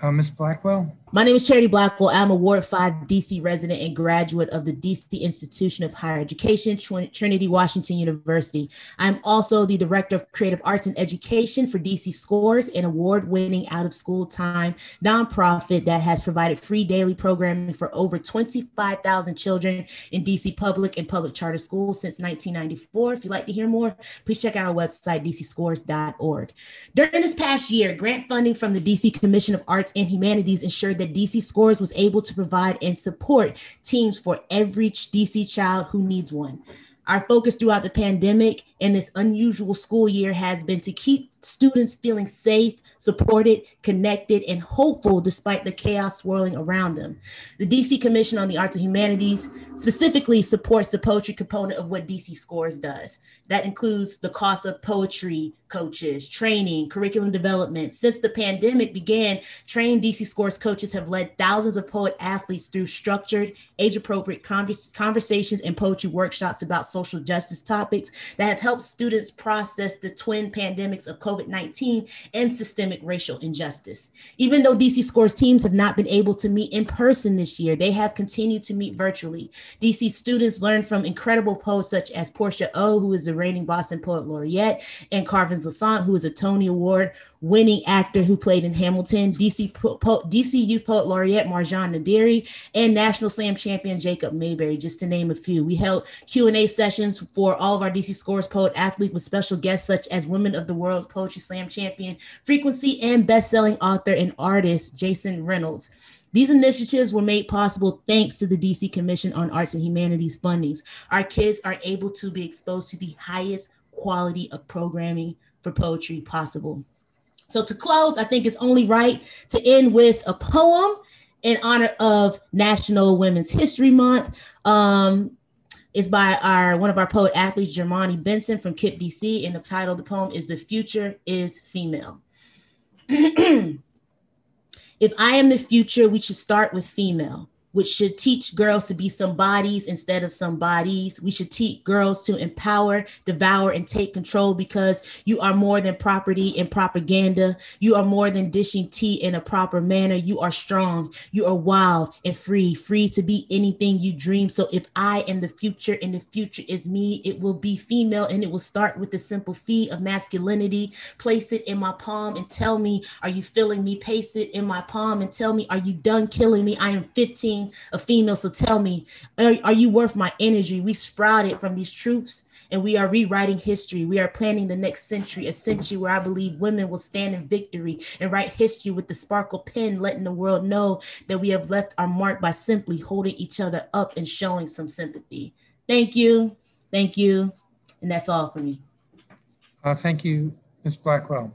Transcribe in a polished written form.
Ms. Blackwell? My name is Charity Blackwell. I'm a Ward 5 DC resident and graduate of the DC Institution of Higher Education, Trinity Washington University. I'm also the Director of Creative Arts and Education for DC Scores, an award-winning out-of-school time nonprofit that has provided free daily programming for over 25,000 children in DC public and public charter schools since 1994. If you'd like to hear more, please check out our website, dcscores.org. During this past year, grant funding from the DC Commission of Arts and Humanities ensured that DC Scores was able to provide and support teams for every DC child who needs one. Our focus throughout the pandemic and this unusual school year has been to keep students feeling safe, supported, connected, and hopeful despite the chaos swirling around them. The DC Commission on the Arts and Humanities specifically supports the poetry component of what DC Scores does. That includes the cost of poetry coaches, training, curriculum development. Since the pandemic began, trained DC Scores coaches have led thousands of poet athletes through structured, age-appropriate conversations and poetry workshops about social justice topics that have helped students process the twin pandemics of COVID-19 and systemic racial injustice. Even though DC Scores teams have not been able to meet in person this year, they have continued to meet virtually. DC students learned from incredible poets such as Portia O, who is the reigning Boston Poet Laureate, and Carvin Lassant, who is a Tony Award winning actor who played in Hamilton, DC Youth Poet Laureate Marjan Nadiri, and National Slam champion Jacob Mayberry, just to name a few. We held Q&A sessions for all of our DC Scores poet athletes with special guests such as Women of the World's Poetry Slam champion, Frequency, and best-selling author and artist Jason Reynolds. These initiatives were made possible thanks to the DC Commission on Arts and Humanities fundings. Our kids are able to be exposed to the highest quality of programming for poetry possible. So to close, I think it's only right to end with a poem in honor of National Women's History Month. It's by one of our poet athletes, Jermani Benson from KIPP DC, and the title of the poem is "The Future is Female." If I am the future, we should start with female, which should teach girls to be somebodies instead of somebodies. We should teach girls to empower, devour, and take control, because you are more than property and propaganda. You are more than dishing tea in a proper manner. You are strong. You are wild and free to be anything you dream. So if I am the future and the future is me, it will be female, and it will start with the simple feat of masculinity. Place it in my palm and tell me, are you feeling me? Pace it in my palm and tell me, are you done killing me? I am 15, a female, so tell me, are you worth my energy? We've sprouted from these truths, and we are rewriting history. We are planning the next century, a century where I believe women will stand in victory and write history with the sparkle pen, letting the world know that we have left our mark by simply holding each other up and showing some sympathy. Thank you, and that's all for me. Thank you, Ms. Blackwell.